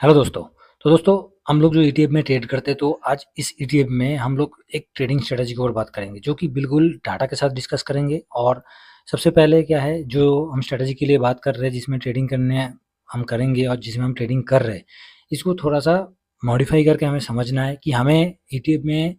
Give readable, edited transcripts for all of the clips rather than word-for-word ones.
Hello दोस्तों। तो दोस्तों, हम लोग जो ईटीएफ में ट्रेड करते हैं, तो आज इस ईटीएफ में हम लोग एक ट्रेडिंग स्ट्रेटजी के ऊपर बात करेंगे, जो कि बिल्कुल डाटा के साथ डिस्कस करेंगे। और सबसे पहले क्या है, जो हम स्ट्रेटजी के लिए बात कर रहे हैं, जिसमें ट्रेडिंग करने हम करेंगे और जिसमें हम ट्रेडिंग कर रहे हैं, इसको थोड़ा-सा मॉडिफ़ाई करके हमें समझना है कि हमें ईटीएफ में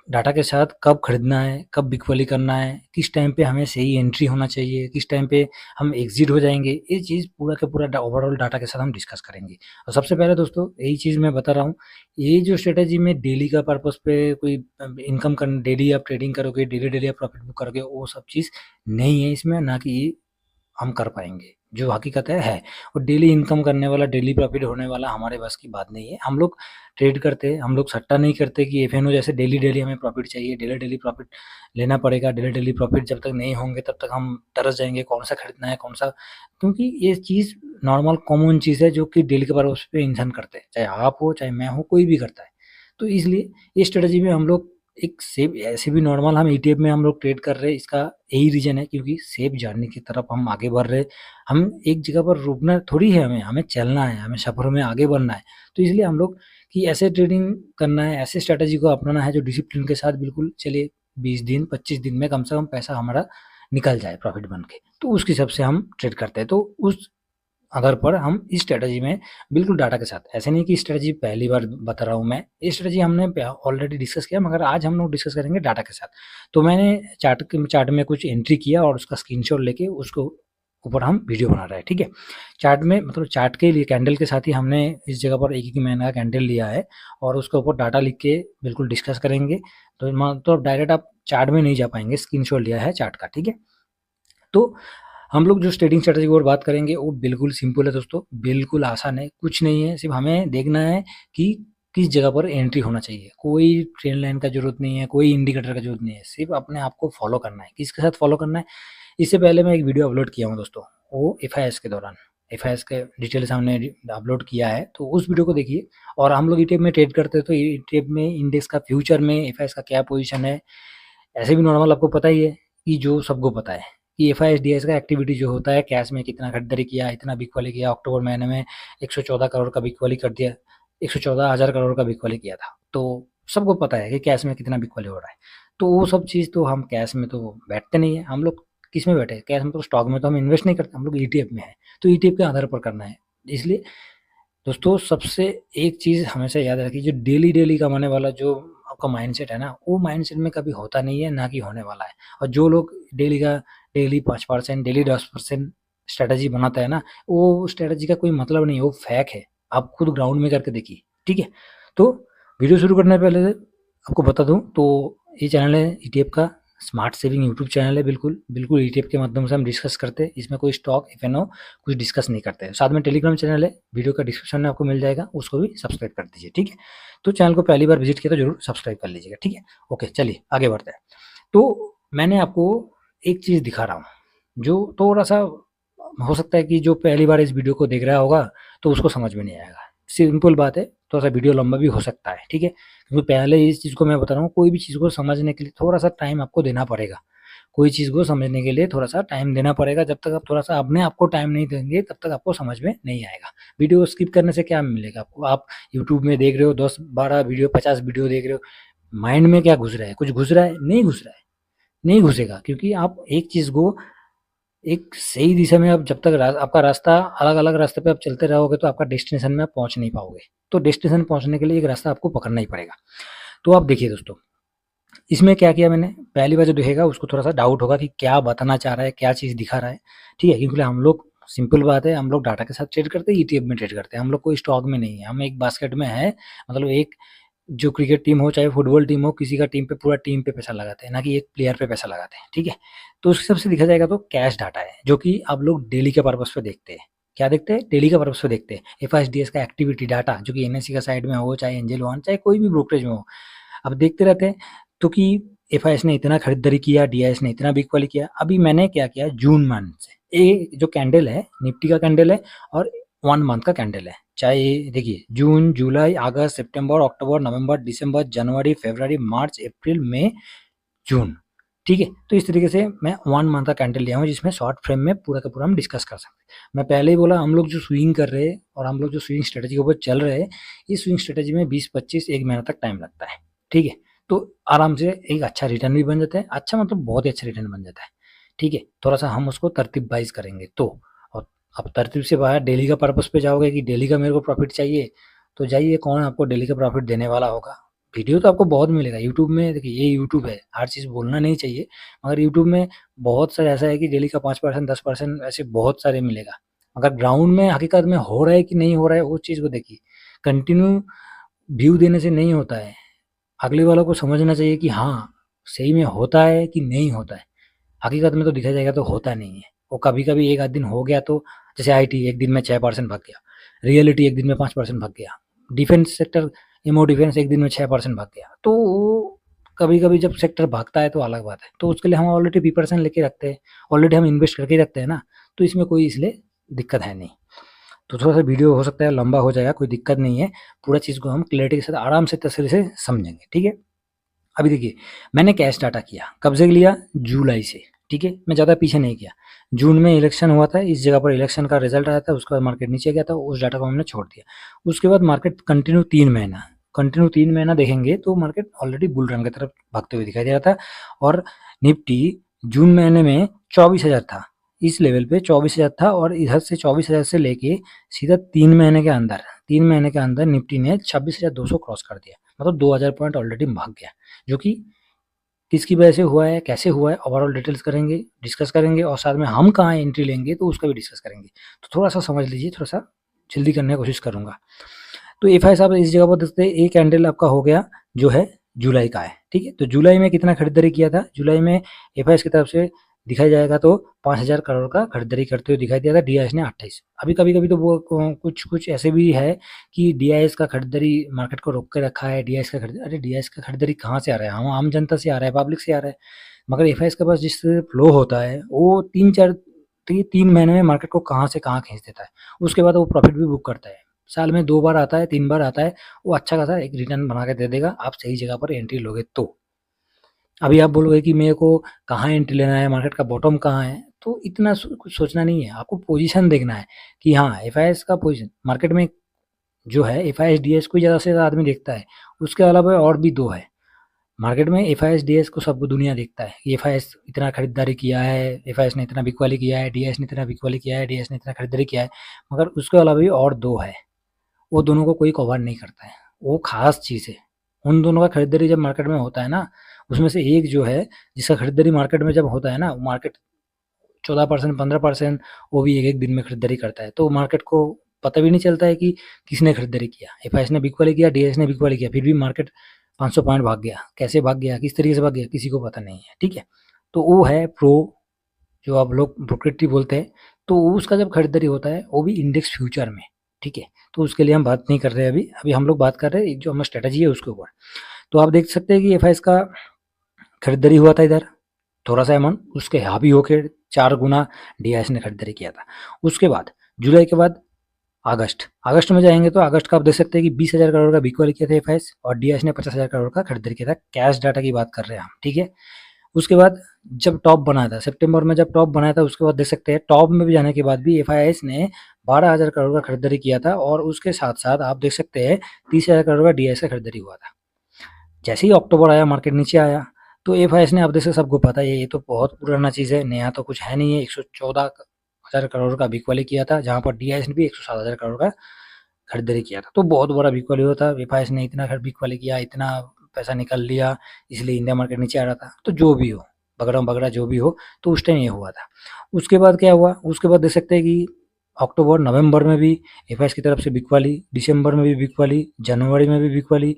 डाटा के साथ कब खरीदना है, कब बिकवाली करना है, किस टाइम पे हमें सही एंट्री होना चाहिए, किस टाइम पे हम एग्ज़िट हो जाएँगे। ये चीज़ पूरा का पूरा ओवरऑल डाटा के साथ हम डिस्कस करेंगे। और सबसे पहले दोस्तों, यही चीज़ मैं बता रहा हूँ, ये जो स्ट्रैटेजी में डेली का पर्पज़ पे कोई इनकम करन डेली आप ट्रेडिंग करोगे, डेली-डेली आप प्रॉफ़िट बुक करोगे, वो सब चीज़ नहीं है इसमें, ना कि हम कर पाएँगे, जो हकीकत है। और डेली इनकम करने वाला, डेली प्रॉफ़िट होने वाला हमारे बस की बात नहीं है। हम लोग ट्रेड करते हैं, हम लोग सट्टा नहीं करते कि एफएनओ जैसे डेली-डेली हमें प्रॉफ़िट चाहिए, डेली-डेली प्रॉफ़िट लेना पड़ेगा, डेली-डेली प्रॉफ़िट जब तक नहीं होंगे तब तक हम तरस जाएँगे, कौन-सा खरीदना है, कौन-सा, क्योंकि ये चीज़ नॉर्मल कॉमन चीज़ है जो कि डेली के पर्पज़ पे इंसान करते हैं। चाहे आप हो, चाहे मैं हूँ, कोई भी करता है। तो इसलिए ये स्ट्रैटेजी में हम लोग एक सेफ, ऐसे भी नॉर्मल हम ईटीएफ में हम लोग ट्रेड कर रहे हैं, इसका यही रीज़न है क्योंकि सेफ जर्नी की तरफ हम आगे बढ़ रहे हैं। हम एक जगह पर रुकना थोड़ी है, हमें चलना है, हमें सफ़र में आगे बढ़ना है। तो इसलिए हम लोग कि ऐसे ट्रेडिंग करना है, ऐसे स्ट्रैटेजी को अपनाना है जो डिसिप्लिन के साथ बिल्कुल चले, 20 दिन, 25 दिन में कम से कम पैसा हमारा निकल जाए प्रॉफ़िट बन के। तो उस हिसाब से हम ट्रेड करते हैं। तो उस आधार पर हम इस स्ट्रैटेजी में बिल्कुल डाटा के साथ, ऐसे नहीं कि स्ट्रैटेजी पहली बार बता रहा हूँ मैं, ये स्ट्रैटेजी हमने ऑलरेडी डिस्कस किया, मगर आज हम लोग डिस्कस करेंगे डाटा के साथ। तो मैंने चार्ट में कुछ एंट्री किया और उसका स्क्रीनशॉट लेके उसको ऊपर हम वीडियो बना रहे हैं, ठीक है। चार्ट में मतलब चार्ट के लिए कैंडल के साथ ही हमने इस जगह पर एक महीना का कैंडल लिया है और उसके ऊपर डाटा लिख के बिल्कुल डिस्कस करेंगे। तो डायरेक्ट आप चार्ट में नहीं जा पाएंगे, स्क्रीनशॉट लिया है चार्ट का, ठीक है। तो हम लोग जो ट्रेडिंग स्ट्रैटेजी की ओर बात करेंगे, वो बिल्कुल सिंपल है दोस्तों, बिल्कुल आसान है, कुछ नहीं है, सिर्फ हमें देखना है कि किस जगह पर एंट्री होना चाहिए। कोई ट्रेंड लाइन का ज़रूरत नहीं है, कोई इंडिकेटर का ज़रूरत नहीं है, सिर्फ अपने आप को फॉलो करना है। किसके साथ फॉलो करना है? इससे पहले मैं एक वीडियो अपलोड किया हूँ दोस्तों, वो एफआईएस के दौरान, एफआईएस के डिटेल्स हमने अपलोड किया है, तो उस वीडियो को देखिए। और हम लोग ईटीएफ में ट्रेड करते हैं, तो ईटीएफ में इंडेक्स का फ्यूचर में एफआईएस का क्या पोजीशन है, ऐसे भी नॉर्मल आपको पता ही है कि जो सबको पता है कि एफआईएस का एक्टिविटी जो होता है, कैश में कितना खरीदारी किया, इतना बिकवाली किया, अक्टूबर महीने में 114 करोड़ का बिकवाली कर दिया, 114,000 करोड़ का बिकवाली किया था। तो सबको पता है कि कैश में कितना बिकवाली हो रहा है। तो वो सब चीज़ तो हम कैश में तो बैठते नहीं है, हम लोग किस में बैठे हैं? कैश में, तो स्टॉक में तो हम इन्वेस्ट नहीं करते, हम लोग ईटीएफ में है। तो ईटीएफ के आधार पर करना है। इसलिए दोस्तों, सबसे एक चीज़ हमेशा याद रखिए, जो डेली कमाने वाला जो आपका माइंडसेट है ना, वो माइंडसेट में कभी होता नहीं है, ना कि होने वाला है। और जो लोग डेली 5%, डेली 10% स्ट्रैटेजी बनाता है ना, वो स्ट्रैटेजी का कोई मतलब नहीं है, वो फेक है। आप खुद ग्राउंड में करके देखिए, ठीक है? तो वीडियो शुरू करने से पहले आपको बता दूँ, तो ये चैनल है ईटीएफ का स्मार्ट सेविंग यूट्यूब चैनल है, बिल्कुल ईटीएफ के माध्यम से हम डिस्कस करते हैं। इसमें कोई स्टॉक, एफएनओ कुछ डिस्कस नहीं करते हैं। साथ में टेलीग्राम चैनल है, वीडियो का डिस्क्रिप्शन में आपको मिल जाएगा, उसको भी सब्सक्राइब कर दीजिए, ठीक है। तो चैनल को पहली बार विजिट किया तो जरूर सब्सक्राइब कर लीजिएगा, ठीक है। ओके, चलिए आगे बढ़ते हैं। तो मैंने आपको एक चीज़ दिखा रहा हूँ, जो थोड़ा सा हो सकता है कि जो पहली बार इस वीडियो को देख रहा होगा तो उसको समझ में नहीं आएगा। सिंपल बात है, थोड़ा सा वीडियो लंबा भी हो सकता है, ठीक है। क्योंकि पहले इस चीज़ को मैं बता रहा हूँ, कोई भी चीज़ को समझने के लिए थोड़ा सा टाइम आपको देना पड़ेगा। कोई चीज़ को समझने के लिए थोड़ा-सा टाइम देना पड़ेगा। जब तक आप थोड़ा-सा अपने आप को टाइम नहीं देंगे, तब तक आपको समझ में नहीं आएगा। वीडियो स्किप करने से क्या मिलेगा आपको? आप यूट्यूब में देख रहे हो, 10-12 वीडियो, 50 वीडियो देख रहे हो, माइंड में क्या घुस रहा है? कुछ घुस रहा है? नहीं घुस रहा है, नहीं घुसेगा, क्योंकि आप एक चीज़ को एक सही दिशा में, आप जब तक आपका रास्ता अलग-अलग रास्ते पे आप चलते रहोगे, तो आपका डेस्टिनेशन में आप पहुँच नहीं पाओगे। तो डेस्टिनेशन पहुँचने के लिए एक रास्ता आपको पकड़ना ही पड़ेगा। तो आप देखिए दोस्तों, इसमें क्या किया मैंने, पहली बार जो देखेगा उसको थोड़ा-सा डाउट होगा कि क्या बताना चाह रहा है, क्या चीज़ दिखा रहा है, ठीक है? क्योंकि हम लोग, सिंपल बात है, हम लोग डाटा के साथ ट्रेड करते हैं, ईटीएफ में ट्रेड करते हैं। हम लोग कोई स्टॉक में नहीं है, हम एक बास्केट में हैं। मतलब एक जो क्रिकेट टीम हो, चाहे फुटबॉल टीम हो, किसी का टीम पे, पूरा टीम पे पैसा लगाते हैं, ना कि एक प्लेयर पे पैसा लगाते हैं, ठीक है? तो उस हिसाब से देखा जाएगा तो कैश डाटा है, जो कि आप लोग डेली के पर्पज़ पे देखते हैं। क्या देखते हैं? डेली का पर्पज़ पे देखते हैं। एफआईएस का एक्टिविटी डाटा, जो कि एनएससी का साइड में हो, चाहे एंजल वन, चाहे कोई भी ब्रोकरेज में हो, अब देखते रहते हैं। तो कि एफआईएस ने इतना खरीदारी किया, डीआईएस ने इतना बिकवाली किया। अभी मैंने क्या किया, जून मंथ से ये जो कैंडल है, निफ्टी का कैंडल है और 1 मंथ का कैंडल है। चाहे देखिए, जून, जुलाई, अगस्त, सितंबर, अक्टूबर, नवंबर, दिसंबर, जनवरी, फरवरी, मार्च, अप्रैल, मई, जून, ठीक है। तो इस तरीके से मैं 1 मंथ का कैंडल लिया हूँ जिसमें शॉर्ट फ्रेम में पूरा का पूरा हम डिस्कस कर सकते हैं। मैं पहले ही बोला हम लोग जो स्विंग कर रहे हैं और हम लोग जो स्विंग स्ट्रेटजी के ऊपर चल रहे हैं, इस स्विंग स्ट्रेटजी में 20-25 1 महीना तक टाइम लगता है। ठीक है। तो आराम से एक अच्छा रिटर्न भी बन जाता है, अच्छा मतलब बहुत ही अच्छा रिटर्न बन जाता है। ठीक है। थोड़ा-सा हम उसको तरतीब वाइज़ करेंगे तो। और अब तरतीब से बाहर डेली का पर्पस पे जाओगे कि डेली का मेरे को प्रॉफिट चाहिए, तो जाइए कौन आपको डेली का प्रॉफिट देने वाला होगा। वीडियो तो आपको बहुत मिलेगा यूट्यूब में, देखिए ये यूट्यूब है, हर चीज़ बोलना नहीं चाहिए, मगर यूट्यूब में बहुत सारे ऐसा है कि डेली का 5% 10% ऐसे बहुत सारे मिलेगा। मगर ग्राउंड में हकीकत में हो रहा है कि नहीं हो रहा है, वो चीज़ को देखिए। कंटिन्यू व्यू देने से नहीं होता है, अगले वालों को समझना चाहिए कि हाँ, सही में होता है कि नहीं होता है। हकीकत में तो दिखा जाएगा तो होता नहीं है। वो कभी-कभी 1 आध दिन हो गया तो जैसे आईटी 1 दिन में 6% भाग गया, रियलिटी 1 दिन में 5% भाग गया, डिफेंस सेक्टर एमओ डिफेंस 1 दिन में 6% भाग गया। तो वो कभी-कभी जब सेक्टर भागता है तो अलग बात है। तो उसके लिए हम ऑलरेडी प्रिपरेशन लेके रखते हैं, ऑलरेडी हम इन्वेस्ट करके ही रखते हैं ना, तो इसमें कोई इसलिए दिक्कत है नहीं। तो थोड़ा-सा वीडियो हो सकता है लंबा हो जाएगा, कोई दिक्कत नहीं है। पूरा चीज़ को हम क्लैरिटी के साथ आराम से तसल्ली से समझेंगे, ठीक है? अभी देखिए, मैंने कैश डाटा किया, कब से लिया? जुलाई से, ठीक है? मैं ज़्यादा पीछे नहीं गया। जून में इलेक्शन हुआ था, इस जगह पर इलेक्शन का रिज़ल्ट आया था, उसके बाद मार्केट नीचे गया था, उस डाटा को हमने छोड़ दिया। उसके बाद मार्केट कंटिन्यू 3 महीना देखेंगे तो मार्केट ऑलरेडी बुल रन की तरफ भागते हुए दिखाई दे रहा था और निफ्टी जून महीने में 24,000 था। इस लेवल पे 24,000 था और इधर से 24,000 से लेके सीधा 3 महीने के अंदर निफ्टी ने 26,200 क्रॉस कर दिया। मतलब 2,000 पॉइंट ऑलरेडी भाग गया, जो कि किसकी वजह से हुआ है, कैसे हुआ है, ओवरऑल डिटेल्स करेंगे, डिस्कस करेंगे और साथ में हम कहाँ एंट्री लेंगे तो उसका भी डिस्कस करेंगे। तो थोड़ा-सा समझ लीजिए, थोड़ा-सा जल्दी करने की कोशिश करूँगा। तो एफआई साहब इस जगह पर देखते हैं, एक कैंडल आपका हो गया जो है जुलाई का है, ठीक है? तो जुलाई में कितना खरीदारी किया था? जुलाई में एफआईएस की तरफ से दिखाया जाएगा तो 5,000 करोड़ का खरीदारी करते हुए दिखाई दिया था, डीआईएस ने 28। अभी कभी-कभी तो वो कुछ ऐसे भी है कि डीआईएस का खरीदारी मार्केट को रोक के रखा है, डीआईएस का अरे डीआईएस का खरीदारी कहाँ से आ रहा है? हम आम जनता से आ रहा है, पब्लिक से आ रहा है। मगर एफआईएस के पास जिस फ्लो होता है, वो 3 महीने में मार्केट को कहाँ से कहाँ खींच देता है। उसके बाद वो प्रॉफिट भी बुक करता है। साल में 2 बार आता है, 3 बार आता है, वो अच्छा खासा एक रिटर्न बना के दे देगा, आप सही जगह पर एंट्री लोगे तो। अभी आप बोलोगे कि मेरे को कहाँ एंट्री लेना है, मार्केट का बॉटम कहाँ है, तो इतना कुछ सोचना नहीं है, आपको पोजीशन देखना है कि हाँ, एफआईएस का पोजीशन मार्केट में जो है, एफआईएस डीएस को ज़्यादा से ज़्यादा आदमी देखता है, उसके अलावा और भी 2 है। मार्केट में एफआईएस डीएस को सब दुनिया देखता है कि एफआईएस इतना खरीदारी किया है, एफआईएस ने इतना बिकवाली किया है, डीएस ने इतना बिकवाली किया है, डीएस ने इतना खरीदारी किया है, मगर उसके अलावा भी और 2 है। वो दोनों को कोई कवर नहीं करता है, वो खास चीज़ है। उन दोनों का खरीदारी जब मार्केट में होता है ना, उसमें से एक जो है जिसका खरीदारी मार्केट में जब होता है ना, मार्केट 14% 15% वो भी एक-एक दिन में खरीदारी करता है। तो मार्केट को पता भी नहीं चलता है कि किसने खरीदारी किया। एफआईएस ने बिकवाली किया, डीएस ने बिकवाली किया, फिर भी मार्केट 500 पॉइंट भाग गया। कैसे भाग गया, किस तरीके से भाग गया, किसी को पता नहीं है, ठीक है? तो वो है प्रो, जो आप लोग प्रोक्रिप्टिव बोलते हैं, तो उसका जब खरीदारी होता है, वो भी इंडेक्स फ्यूचर में, ठीक है? तो उसके लिए हम बात नहीं कर रहे हैं अभी, अभी हम लोग बात कर रहे हैं एक जो हमारा स्ट्रैटेजी है उसके ऊपर। तो आप देख सकते हैं कि एफआईएस का खरीदारी हुआ था इधर, थोड़ा-सा अमाउंट उसके हावी होके 4 गुना डीआईएस ने खरीदारी किया था। उसके बाद जुलाई के बाद अगस्त में जाएँगे तो अगस्त का आप देख सकते हैं कि 20,000 करोड़ का बिकवाली किया था एफआईएस और डीआईएस ने 50,000 करोड़ का खरीदारी किया था। कैश डाटा की बात कर रहे हैं हम, ठीक है? उसके बाद जब टॉप बनाया था, सितंबर में जब टॉप बनाया था, उसके बाद देख सकते हैं टॉप में भी जाने के बाद भी एफआईएस ने 12,000 करोड़ का खरीदारी किया था और उसके साथ-साथ आप देख सकते हैं 30,000 करोड़ का डीआईएस का खरीदारी हुआ था। जैसे ही अक्टूबर आया, मार्केट नीचे आया, तो एफआईएस ने, अब जैसे सबको पता है ये तो बहुत पुराना चीज़ है, नया तो कुछ है नहीं है, 114,000 करोड़ का बिकवाली किया था, जहाँ पर डीआईएस ने भी 107,000 करोड़ का खरीदारी किया था। तो बहुत बड़ा बिकवाली हुआ था, एफआईएस ने इतना बिकवाली किया, इतना पैसा निकाल लिया, इसलिए इंडिया मार्केट नीचे आ रहा था। तो जो भी हो, बगड़ा जो भी हो, तो उस टाइम ये हुआ था। उसके बाद क्या हुआ? उसके बाद देख सकते हैं कि अक्टूबर, नवंबर में भी एफआईएस की तरफ से बिकवाली, दिसंबर में भी बिकवाली, जनवरी में भी बिकवाली,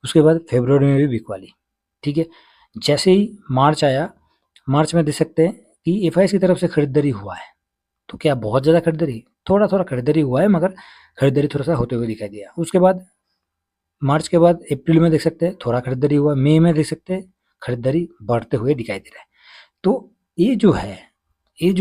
उसके बाद फरवरी में भी बिकवाली, ठीक है? जैसे ही मार्च आया, मार्च में देख सकते हैं कि एफआईएस की तरफ से खरीदारी हुआ है। तो क्या बहुत ज़्यादा खरीदारी? थोड़ा-थोड़ा खरीदारी हुआ है, मगर खरीदारी थोड़ा-सा होते हुए दिखाई दिया। उसके बाद मार्च के बाद अप्रैल में देख सकते हैं थोड़ा खरीदारी हुआ, मई में देख सकते हैं खरीदारी बढ़ते हुए दिखाई दे रहा है। तो ये जो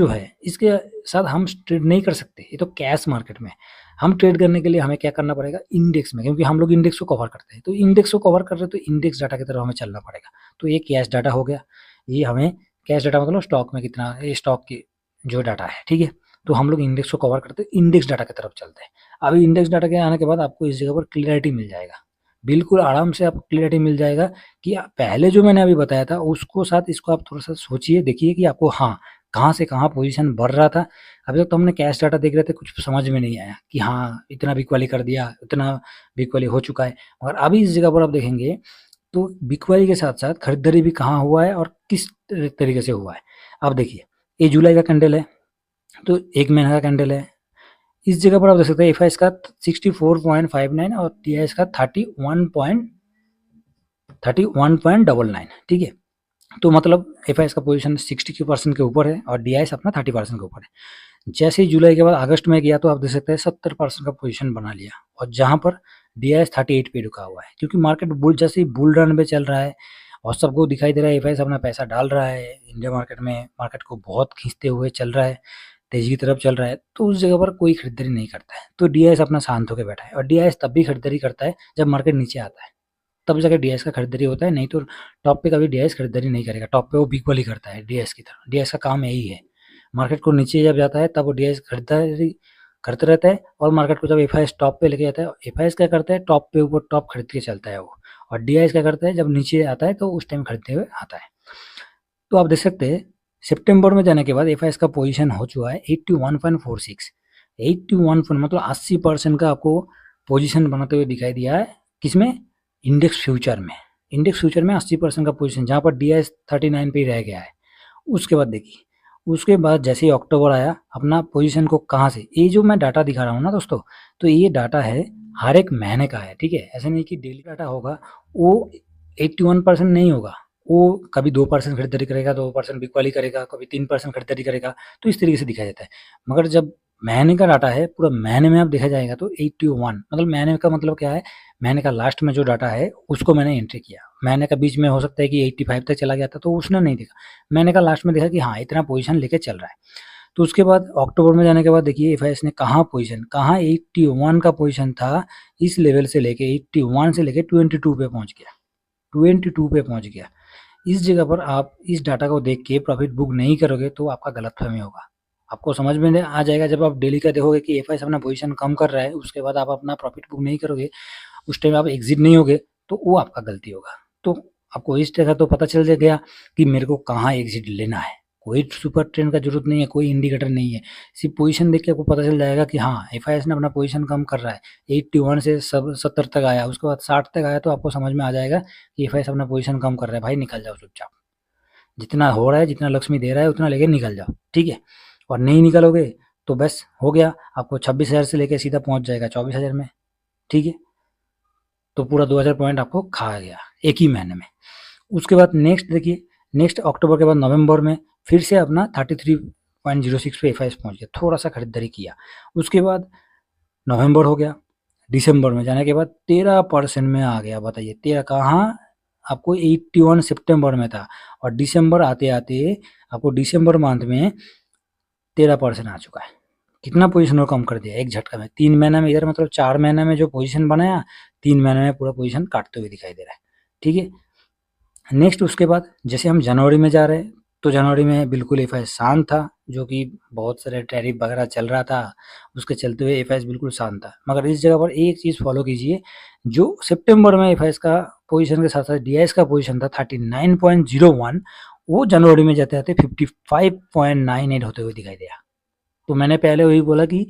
है इसके साथ हम ट्रेड नहीं कर सकते, ये तो कैश मार्केट में। हम ट्रेड करने के लिए हमें क्या करना पड़ेगा? इंडेक्स में, क्योंकि हम लोग इंडेक्स को कवर करते हैं। तो इंडेक्स को कवर कर रहे हैं तो इंडेक्स डाटा की तरफ हमें चलना पड़ेगा। तो ये कैश डाटा हो गया। ये हमें कैश डाटा मतलब स्टॉक में कितना ये स्टॉक की जो डाटा है, ठीक है। तो हम लोग इंडेक्स को कवर करते हैं, इंडेक्स डाटा की तरफ चलते हैं। अभी इंडेक्स डाटा के आने के बाद आपको इस जगह पर क्लियरिटी मिल जाएगा, बिल्कुल आराम से आपको क्लियरिटी मिल जाएगा कि पहले जो मैंने अभी बताया था उसको साथ इसको आप थोड़ा सा सोचिए, देखिए कि आपको हाँ कहाँ से कहाँ पोजीशन बढ़ रहा था। अभी तक तो हमने कैश डाटा देख रहे थे, कुछ समझ में नहीं आया कि हाँ इतना बिग वाली कर दिया, इतना बिग वाली हो चुका है। मगर अभी इस जगह पर आप देखेंगे तो बिकवाली के साथ-साथ खरीदारी भी कहाँ हुआ है और किस तरीके से हुआ है। अब देखिए, ये जुलाई का कैंडल है, तो 1 महीने का कैंडल है। इस जगह पर आप देख सकते हैं एफआईएस का 64.59 और टीआईएस का 31.99, ठीक है। तो मतलब एफआईएस का पोजीशन 60% के ऊपर है और डीआईएस अपना 30% के ऊपर है। जैसे ही जुलाई के बाद अगस्त में गया तो आप देख सकते हैं 70% का पोजीशन बना लिया और जहाँ पर डीआईएस 38 पे रुका हुआ है, क्योंकि मार्केट बुल जैसे ही बुल रन पे चल रहा है और सबको दिखाई दे रहा है एफआईएस अपना पैसा डाल रहा है इंडिया मार्केट में, मार्केट को बहुत खींचते हुए चल रहा है, तेजी की तरफ चल रहा है, तो उस जगह पर कोई खरीदारी नहीं करता है। तो डीआईएस अपना शांत होकर बैठा है और डीआईएस तब भी खरीदारी करता है जब मार्केट नीचे आता है, तब जाके डीआईएस का खरीदारी होता है, नहीं तो टॉप पे कभी डीआईएस खरीदारी नहीं करेगा। टॉप पे वो बिग वाली करता है डीआईएस की तरह, डीआईएस का काम यही है। मार्केट को नीचे जब जाता है तब वो डीआईएस खरीदारी करते रहता है और मार्केट को जब एफआईएस टॉप पे लेके जाता है, एफआईएस क्या करता है टॉप पे ऊपर टॉप खरीद के चलता है वो, और डीआईएस क्या करता है जब नीचे आता है तो उस टाइम खरीदते हुए आता है। तो आप देख सकते हैं सितंबर में जाने के बाद एफआईएस का पोजीशन हो चुका है 81.46, 81 मतलब 80% का आपको पोजीशन बनाते हुए दिखाई दिया है। किसमें? इंडेक्स फ्यूचर में। इंडेक्स फ्यूचर में 80% का पोजीशन, जहाँ पर डीआईएस 39 पे ही रह गया है। उसके बाद देखिए, उसके बाद जैसे ही अक्टूबर आया अपना पोजीशन को कहाँ से, ये जो मैं डाटा दिखा रहा हूँ ना दोस्तों, तो ये डाटा है हर एक महीने का है, ठीक है। ऐसा नहीं कि डेली डाटा होगा, वो 81% नहीं होगा, वो कभी 2% खरीदारी करेगा, 2% बिकवाली करेगा, कभी 3% खरीदारी करेगा, तो इस तरीके से दिखाया जाता है। मगर जब महीने का डाटा है, पूरा महीने में आप देखा जाएगा तो 81 मतलब महीने का मतलब क्या है, महीने का लास्ट में जो डाटा है उसको मैंने एंट्री किया। महीने का बीच में हो सकता है कि 85 तक चला गया था तो उसने नहीं देखा, मैंने का लास्ट में देखा कि हाँ इतना पोजीशन लेके चल रहा है। तो उसके बाद अक्टूबर में जाने के बाद देखिए एफआईएस ने कहाँ पोजीशन, कहाँ 81 का पोजीशन था, इस लेवल से लेके 81 से लेके 22 पे पहुंच गया, 22 पे पहुंच गया। इस जगह पर आप इस डाटा को देख के प्रॉफिट बुक नहीं करोगे तो आपका गलतफहमी होगा। आपको समझ में आ जाएगा जब आप डेली का देखोगे कि एफआईएस अपना पोजीशन कम कर रहा है, उसके बाद आप अपना प्रॉफिट बुक नहीं करोगे, उस टाइम आप एग्जिट नहीं होगे, तो वो आपका गलती होगा। तो आपको इस तरह तो पता चल गया कि मेरे को कहाँ एग्जिट लेना है। कोई सुपर ट्रेंड का जरूरत नहीं है, कोई इंडिकेटर नहीं है, सिर्फ पोजीशन देख के आपको पता चल जाएगा कि हाँ एफआईएस ने अपना पोजीशन कम कर रहा है। 81 से सब 70 तक आया, उसके बाद 60 तक आया, तो आपको समझ में आ जाएगा कि एफआईएस अपना पोजीशन कम कर रहा है, भाई निकल जाओ चुपचाप। जितना हो रहा है, जितना लक्ष्मी दे रहा है उतना लेके निकल जाओ, ठीक है। और नहीं निकलोगे तो बस हो गया, आपको 26,000 से लेके सीधा पहुंच जाएगा 24,000 में, ठीक है। तो पूरा 2000 पॉइंट आपको खा गया एक ही महीने में। उसके बाद नेक्स्ट देखिए, नेक्स्ट अक्टूबर के बाद नवंबर में फिर से अपना 33.06 पे एफआईएस पहुंच गया, थोड़ा सा खरीदारी किया। उसके बाद नवंबर हो गया, दिसंबर में जाने के बाद 13% में आ गया। बताइए 13 कहाँ, आपको 81 सितंबर में था और दिसंबर आते आते आपको दिसंबर मंथ में 13% आ चुका है। कितना पोजीशन और कम कर दिया एक झटका में, 3 महीने में, इधर मतलब 4 महीने में जो पोजीशन बनाया, 3 महीने में पूरा पोजीशन काटते हुए दिखाई दे रहा है, ठीक है। नेक्स्ट उसके बाद जैसे हम जनवरी में जा रहे हैं, तो जनवरी में बिल्कुल एफआईएस शांत था, जो कि बहुत सारे टैरिफ वगैरह चल रहा था, उसके चलते हुए एफआईएस बिल्कुल शांत था। मगर इस जगह पर एक चीज़ फॉलो कीजिए, जो सितंबर में एफआईएस का पोजीशन के साथ साथ डीआईएस का पोजीशन था 39.01, वो जनवरी में जाते जाते 55.98 होते हुए दिखाई दिया। तो मैंने पहले वही बोला कि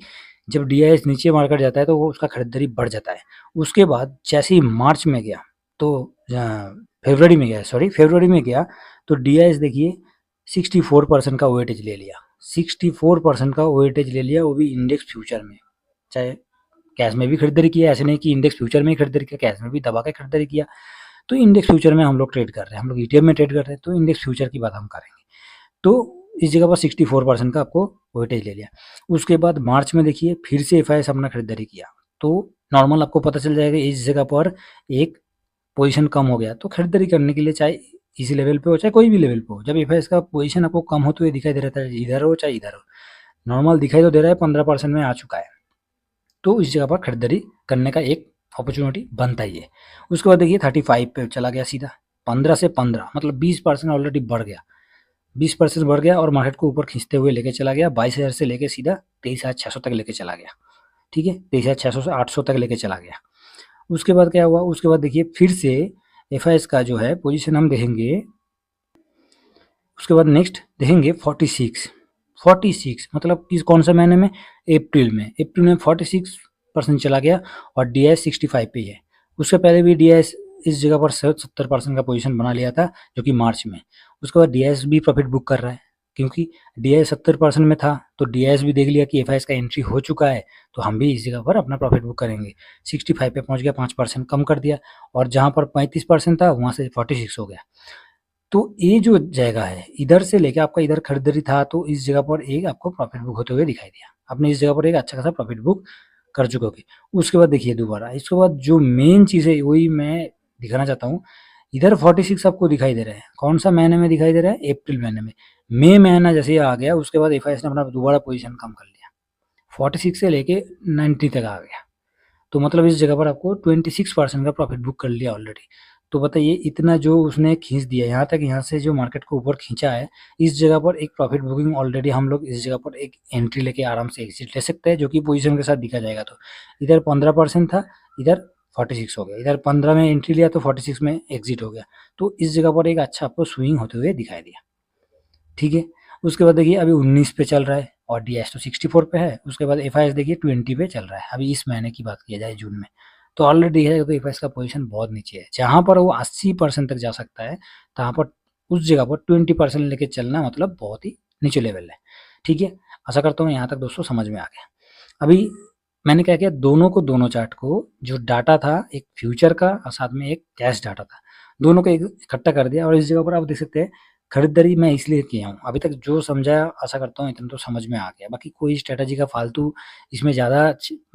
जब डीआईएस नीचे मार्केट जाता है तो वो उसका खरीदारी बढ़ जाता है। उसके बाद जैसे ही मार्च में गया तो फरवरी में गया तो डीआईएस देखिए 64% का वेटेज ले लिया, 64% का वेटेज ले लिया, वो भी इंडेक्स फ्यूचर में। चाहे कैश में भी खरीदारी किया, ऐसे नहीं कि इंडेक्स फ्यूचर में ही खरीदारी किया, कैश में भी दबा के खरीदारी किया। तो इंडेक्स फ्यूचर में हम लोग ट्रेड कर रहे हैं, हम लोग ईटीएफ में ट्रेड कर रहे हैं, तो इंडेक्स फ्यूचर की बात हम करेंगे। तो इस जगह पर 64% का आपको वेटेज ले लिया। उसके बाद मार्च में देखिए फिर से एफआईएस अपना खरीदारी किया, तो नॉर्मल आपको पता चल जाएगा इस जगह पर एक पोजीशन कम हो गया, तो खरीदारी करने के लिए चाहे इसी लेवल पे हो चाहे कोई भी लेवल पे हो, जब एफआईएस का पोजीशन आपको कम होते हुए दिखाई दे रहा है, इधर हो चाहे इधर हो, नॉर्मल दिखाई तो दे रहा है 15% में आ चुका है, तो इस जगह पर खरीदारी करने का एक अपॉर्चुनिटी बनता ही है। उसके बाद देखिए 35 पे चला गया सीधा, 15 से 15 मतलब 20% ऑलरेडी बढ़ गया, 20% बढ़ गया और मार्केट को ऊपर खींचते हुए लेके चला गया। 22,000 से लेके सीधा 23,600 तक लेके चला गया। ठीक है, 23,600 से 800 तक लेके चला गया। उसके बाद क्या हुआ, उसके बाद देखिए फिर से एफ का जो है पोजीशन हम देखेंगे। उसके बाद नेक्स्ट देखेंगे 46 मतलब किस कौन सा महीने में, अप्रैल में 46% चला गया और डी आई 65 पे है। उससे पहले भी डी आई इस जगह पर 70% का पोजीशन बना लिया था जो कि मार्च में। उसके बाद डी आई भी प्रॉफिट बुक कर रहा है क्योंकि डी आई 70% में था, तो डी आई भी देख लिया कि एफ का एंट्री हो चुका है, तो हम भी इस जगह पर अपना प्रॉफिट बुक करेंगे। 65 पे पहुंच गया, 5% कम कर दिया और जहां पर 35% था वहां से 46 हो गया। तो ये जो जगह है इधर से लेके आपका इधर खरीदारी था, तो इस जगह पर एक आपको प्रॉफिट बुक होते हुए दिखाई दिया। आपने इस जगह पर एक अच्छा खासा प्रॉफिट बुक कर चुके। उसके बाद देखिए दोबारा, इसके बाद जो मेन चीज़ है वही मैं दिखाना चाहता हूँ। इधर 46 आपको दिखाई दे रहा है, कौन सा महीने में दिखाई दे रहा है, अप्रैल महीने में। मई महीना जैसे ही आ गया उसके बाद एफ ने अपना दोबारा पोजीशन कम कर लिया, 46 से लेके 90 तक आ गया। तो मतलब इस जगह पर आपको 26% का प्रॉफिट बुक कर लिया ऑलरेडी। तो बताइए इतना जो उसने खींच दिया यहाँ तक, यहाँ से जो मार्केट को ऊपर खींचा है, इस जगह पर एक प्रॉफिट बुकिंग ऑलरेडी हम लोग इस जगह पर एक एंट्री लेके आराम से एग्जिट ले सकते हैं, जो कि पोजीशन के साथ दिखा जाएगा। तो इधर 15% था, इधर 46 हो गया, इधर 15 में एंट्री लिया तो 46 में एग्जिट हो गया। तो इस जगह पर एक अच्छा आपको स्विंग होते हुए दिखाई दिया। ठीक है, उसके बाद देखिए अभी 19 पे चल रहा है और डी तो 64 पे है। उसके बाद एफ देखिए 20 पे चल रहा है। अभी इस महीने की बात किया जाए जून में, तो ऑलरेडी देखा जाए तो एफ का पोजीशन बहुत नीचे है। जहाँ पर वो 80% तक जा सकता है, तहाँ पर उस जगह पर 20% लेके चलना मतलब बहुत ही नीचे लेवल है। ठीक है, आशा करता हूँ यहाँ तक दोस्तों समझ में आ गया। अभी मैंने क्या किया, दोनों को, दोनों चार्ट को, जो डाटा था एक फ्यूचर का और साथ में एक कैश डाटा था, दोनों को इकट्ठा कर दिया। और इस जगह पर आप देख सकते हैं खरीदारी मैं इसलिए किया हूँ। अभी तक जो समझाया आशा करता हूँ इतना तो समझ में आ गया। बाकी कोई स्ट्रेटजी का फालतू इसमें ज़्यादा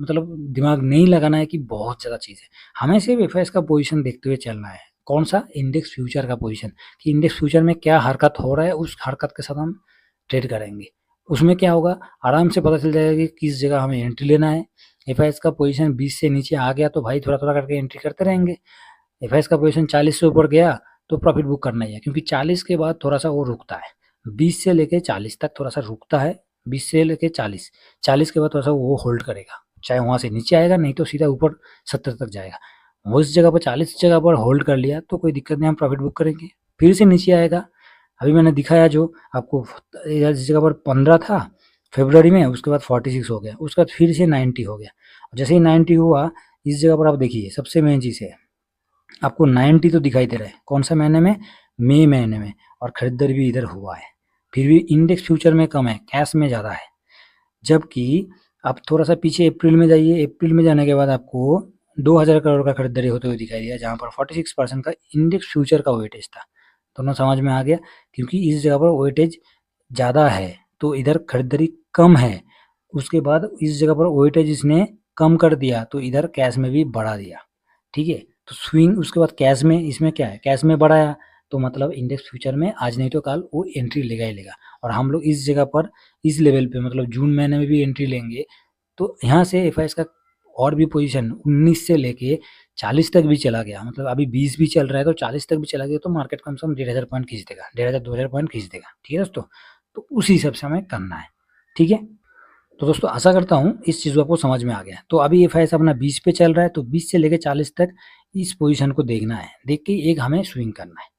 मतलब दिमाग नहीं लगाना है कि बहुत ज़्यादा चीज़ है। हमें सिर्फ एफ का पोजीशन देखते हुए चलना है। कौन सा, इंडेक्स फ्यूचर का पोजीशन, कि इंडेक्स फ्यूचर में क्या हरकत हो रहा है, उस हरकत के साथ हम ट्रेड करेंगे। उसमें क्या होगा, आराम से पता चल जाएगा कि किस जगह हमें एंट्री लेना है। एफ का पोजीशन 20 से नीचे आ गया तो भाई थोड़ा थोड़ा करके एंट्री करते रहेंगे। एफ का पोजीशन 40 से ऊपर गया तो प्रॉफिट बुक करना ही है, क्योंकि 40 के बाद थोड़ा सा वो रुकता है। 20 से लेके 40 तक थोड़ा सा रुकता है, 20 से लेके 40, 40 के बाद थोड़ा सा वो होल्ड करेगा, चाहे वहाँ से नीचे आएगा नहीं तो सीधा ऊपर 70 तक जाएगा। वो इस जगह पर 40 जगह पर होल्ड कर लिया तो कोई दिक्कत नहीं, हम प्रॉफिट बुक करेंगे। फिर से नीचे आएगा, अभी मैंने दिखाया जो आपको, इस जगह पर 15 था फरवरी में, उसके बाद 46 हो गया, उसके बाद फिर से 90 हो गया। जैसे ही 90 हुआ इस जगह पर आप देखिए सबसे मेन चीज़ है, आपको 90 तो दिखाई दे रहा है, कौन सा महीने में, मई महीने में, और खरीदारी भी इधर हुआ है। फिर भी इंडेक्स फ्यूचर में कम है, कैश में ज़्यादा है। जबकि आप थोड़ा सा पीछे अप्रैल में जाइए, अप्रैल में जाने के बाद आपको 2000 करोड़ का खरीदारी होते हुए दिखाई दिया, जहाँ पर 46% का इंडेक्स फ्यूचर का वेटेज था। दोनों समझ में आ गया, क्योंकि इस जगह पर वेटेज ज़्यादा है तो इधर खरीदारी कम है। उसके बाद इस जगह पर वेटेज इसने कम कर दिया तो इधर कैश में भी बढ़ा दिया। ठीक है, तो स्विंग उसके बाद कैश में, इसमें क्या है, कैश में बढ़ाया तो मतलब इंडेक्स फ्यूचर में आज नहीं तो कल वो एंट्री लेगा ही लेगा। और हम लोग इस जगह पर इस लेवल पे मतलब जून महीने में भी एंट्री लेंगे, तो यहाँ से एफ का और भी पोजीशन 19 से लेके 40 तक भी चला गया, मतलब अभी 20 भी चल रहा है तो 40 तक भी चला गया तो मार्केट कम से कम 1,500 पॉइंट खींच देगा, 1,500-2,000 पॉइंट खींच देगा। ठीक है दोस्तों, तो उसी हिसाब से हमें करना है। ठीक है, तो दोस्तों आशा करता हूँ इस चीज़ को आपको समझ में आ गया। तो अभी एफ अपना 20 पे चल रहा है, तो 20 से लेकर 40 तक इस पोजीशन को देखना है, देख के एक हमें स्विंग करना है।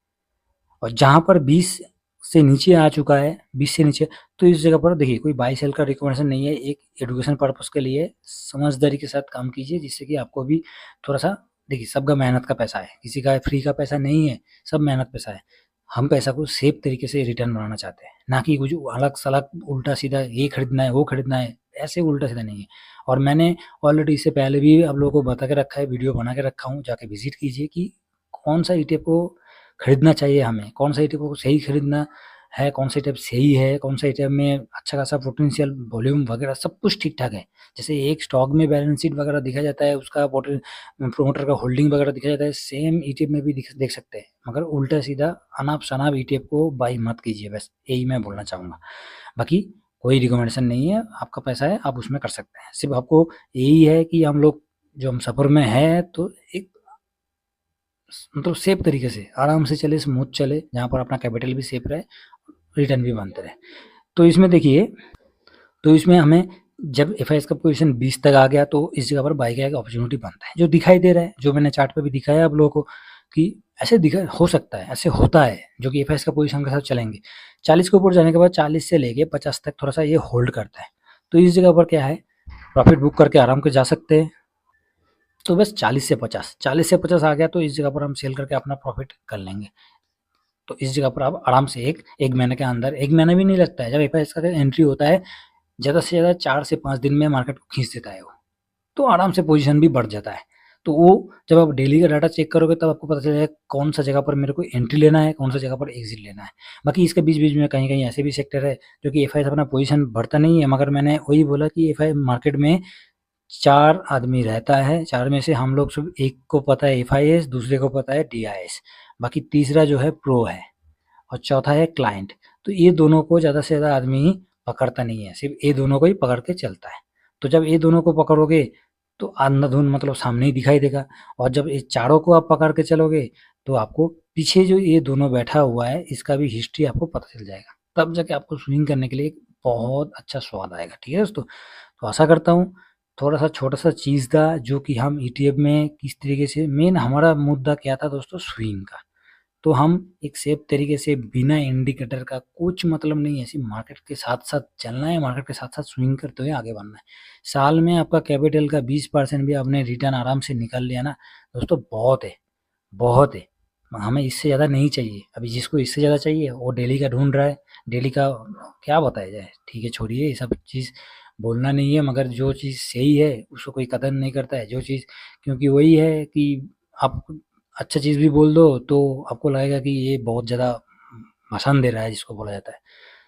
और जहाँ पर 20 से नीचे आ चुका है, 20 से नीचे, तो इस जगह पर देखिए कोई बाई सेल का रिकमेंडेशन नहीं है, एक एजुकेशन पर्पस के लिए समझदारी के साथ काम कीजिए, जिससे कि आपको भी थोड़ा सा, देखिए सबका मेहनत का पैसा है, किसी का फ्री का पैसा नहीं है, सब मेहनत पैसा है। हम पैसा को सेफ तरीके से रिटर्न बनाना चाहते हैं, ना कि कुछ अलग सलग उल्टा सीधा ये खरीदना है वो खरीदना है, ऐसे उल्टा सीधा नहीं है। और मैंने ऑलरेडी इससे पहले भी आप लोगों को बता के रखा है, वीडियो बना के रखा हूँ, जाके विजिट कीजिए कि कौन सा ETF को खरीदना चाहिए हमें, कौन सा ETF को सही खरीदना है, कौन सा ETF सही है, कौन सा ETF में अच्छा खासा पोटेंशियल वॉल्यूम वगैरह सब कुछ ठीक ठाक है। जैसे एक स्टॉक में बैलेंस शीट वगैरह दिखा जाता है, उसका प्रोमोटर का होल्डिंग वगैरह दिखा जाता है, सेम ETF में भी देख सकते हैं, मगर उल्टा सीधा अनाप शनाप ETF को बाई मत कीजिए, बस यही मैं बोलना चाहूँगा। बाकी कोई रिकमेंडेशन नहीं है, आपका पैसा है आप उसमें कर सकते हैं। सिर्फ आपको यही है कि हम लोग जो हम सफ़र में हैं तो एक मतलब सेफ तरीके से आराम से चले, स्मूथ चले, जहाँ पर अपना कैपिटल भी सेफ रहे, रिटर्न भी बनते रहे। तो इसमें देखिए, तो इसमें हमें जब एफआईएस का पोजीशन 20 तक आ गया तो इस जगह पर बाई का एक अपॉर्चुनिटी बनता है, जो दिखाई दे रहा है, जो मैंने चार्ट पे भी दिखाया आप लोगों को कि ऐसे दिखा हो सकता है, ऐसे होता है, जो कि एफआईएस का पोजीशन के साथ चलेंगे। 40 के ऊपर जाने के बाद 40 से लेके 50 तक थोड़ा सा ये होल्ड करता है, तो इस जगह पर क्या है, प्रॉफिट बुक करके आराम से जा सकते हैं। तो बस 40 से 50 आ गया तो इस जगह पर हम सेल करके अपना प्रॉफिट कर लेंगे। तो इस जगह पर आप आराम से एक महीने के अंदर, एक महीना भी नहीं लगता है, जब एफआईएस का एंट्री होता है ज़्यादा से ज़्यादा 4 से 5 दिन में मार्केट को खींच देता है वो, तो आराम से पोजीशन भी बढ़ जाता है। तो वो जब आप डेली का डाटा चेक करोगे तब आपको पता चलेगा कौन सा जगह पर मेरे को एंट्री लेना है, कौन सा जगह पर एग्जिट लेना है। बाकी इसके बीच-बीच में कहीं-कहीं ऐसे भी सेक्टर है जो कि एफआईएस अपना पोजीशन बढ़ता नहीं है, मगर मैंने वही बोला कि एफआई मार्केट में 4 आदमी रहता है, 4 में से हम लोग सिर्फ एक को पता है एफआईएस, दूसरे को पता है डीआईएस, बाकी तीसरा जो है प्रो है और चौथा है क्लाइंट। तो ये दोनों को ज़्यादा से ज़्यादा आदमी पकड़ता नहीं है, सिर्फ ये दोनों को ही पकड़ के चलता है। तो जब ये दोनों को पकड़ोगे तो अंधाधुंध मतलब सामने ही दिखाई देगा, और जब ये चारों को आप पकड़ के चलोगे तो आपको पीछे जो ये दोनों बैठा हुआ है इसका भी हिस्ट्री आपको पता चल जाएगा, तब जाके आपको स्विंग करने के लिए एक बहुत अच्छा स्वाद आएगा। ठीक है दोस्तों, तो आशा करता हूँ थोड़ा सा छोटा सा चीज़ था जो कि हम ईटीएफ में किस तरीके से, मेन हमारा मुद्दा क्या था दोस्तों, स्विंग का। तो हम एक सेफ तरीके से बिना इंडिकेटर का, कुछ मतलब नहीं है, ऐसी मार्केट के साथ-साथ चलना है, मार्केट के साथ-साथ स्विंग करते हुए आगे बढ़ना है। साल में आपका कैपिटल का 20% भी आपने रिटर्न आराम से निकाल लिया ना, दोस्तों बहुत है, बहुत है। हमें इससे ज़्यादा नहीं चाहिए। अभी जिसको इससे ज़्यादा चाहिए वो डेली का ढूँढ रहा है, डेली का क्या बताया जाए? ठीक है, छोड़िए ये सब चीज़ बोलना नहीं है, मगर जो चीज़ सही है उसको कोई कदर नहीं करता है। जो चीज़, क्योंकि वही है कि आप अच्छा चीज़ भी बोल दो तो आपको लगेगा कि ये बहुत ज़्यादा भाषण दे रहा है, जिसको बोला जाता है।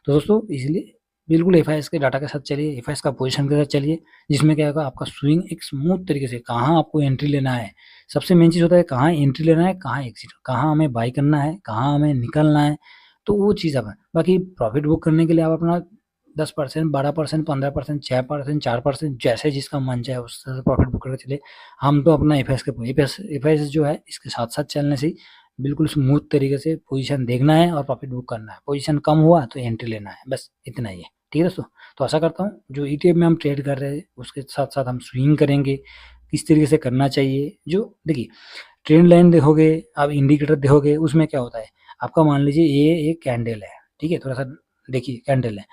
तो दोस्तों इसलिए बिल्कुल एफआईएस के डाटा के साथ चलिए, एफआईएस का पोजीशन के साथ चलिए, जिसमें क्या होगा, आपका स्विंग एक स्मूथ तरीके से, कहाँ आपको एंट्री लेना है, सबसे मेन चीज़ होता है कहाँ एंट्री लेना है, कहाँ एग्ज़िट, कहाँ हमें बाय करना है, कहाँ हमें निकलना है, तो वो चीज़ अब है। बाकी प्रॉफिट बुक करने के लिए आप अपना 10%, 12%, 15%, 6%, 4% जैसे जिसका मन चाहे उस तरह से प्रॉफिट बुक करके चलिए। हम तो अपना एफआईएस जो है इसके साथ-साथ चलने से ही बिल्कुल स्मूथ तरीके से पोजीशन देखना है और प्रॉफिट बुक करना है। पोजीशन कम हुआ तो एंट्री लेना है, बस इतना ही है। ठीक है दोस्तों? तो आशा करता हूँ जो ईटीएफ में हम ट्रेड कर रहे हैं उसके साथ-साथ हम स्विंग करेंगे, किस तरीके से करना चाहिए। जो देखिए, ट्रेंड लाइन देखोगे, आप इंडिकेटर देखोगे, उसमें क्या होता है, आपका मान लीजिए ये एक कैंडल है, ठीक है? थोड़ा-सा देखिए कैंडल है,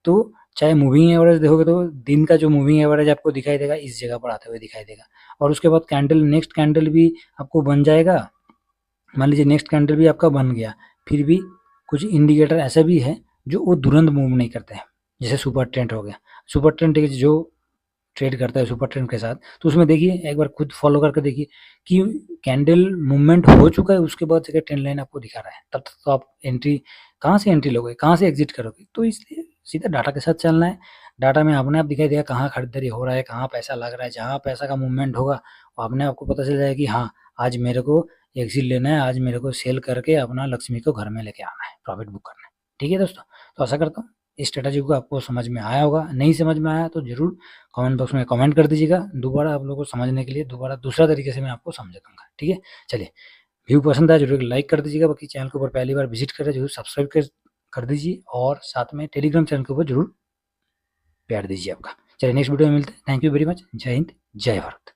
तो चाहे मूविंग एवरेज देखोगे तो दिन का जो मूविंग एवरेज आपको दिखाई देगा, इस जगह पर आते हुए दिखाई देगा, और उसके बाद कैंडल, नेक्स्ट कैंडल भी आपको बन जाएगा। मान लीजिए नेक्स्ट कैंडल भी आपका बन गया, फिर भी कुछ इंडिकेटर ऐसे भी है जो वो तुरंत मूव नहीं करते हैं, जैसे सुपर ट्रेंड हो गया। सुपर ट्रेंड जो ट्रेड करता है सुपर ट्रेंड के साथ, तो उसमें देखिए एक बार खुद फॉलो करके देखिए कि कैंडल मूवमेंट हो चुका है, उसके बाद जगह ट्रेंड लाइन आपको दिखा रहा है, तब तक तो आप एंट्री, कहाँ से एंट्री लोगे, कहाँ से एग्जिट करोगे? तो इसलिए सीधा डाटा के साथ चलना है। डाटा में अपने आप दिखाई देगा कहाँ खरीदारी हो रहा है, कहाँ पैसा लग रहा है, जहाँ पैसा का मूवमेंट होगा वो अपने आपको पता चल जाएगा कि हाँ, आज मेरे को एग्जिट लेना है, आज मेरे को सेल करके अपना लक्ष्मी को घर में लेके आना है, प्रॉफिट बुक करना है। ठीक है दोस्तों, तो आशा करता हूँ इस स्ट्रेटजी को आपको समझ में आया होगा। नहीं समझ में आया तो ज़रूर कमेंट बॉक्स में कमेंट कर दीजिएगा, दोबारा आप लोगों को समझने के लिए दोबारा दूसरा तरीके से मैं आपको समझा दूँगा। ठीक है? चलिए, व्यू पसंद आया ज़रूर लाइक कर दीजिएगा, बाकी चैनल के ऊपर पहली बार विज़िट कर रहे हैं ज़रूर सब्सक्राइब कर दीजिए, और साथ में टेलीग्राम चैनल के ऊपर ज़रूर प्यार दीजिए आपका। चलिए नेक्स्ट वीडियो में मिलते हैं। Thank you very much. जय हिंद, जय भारत।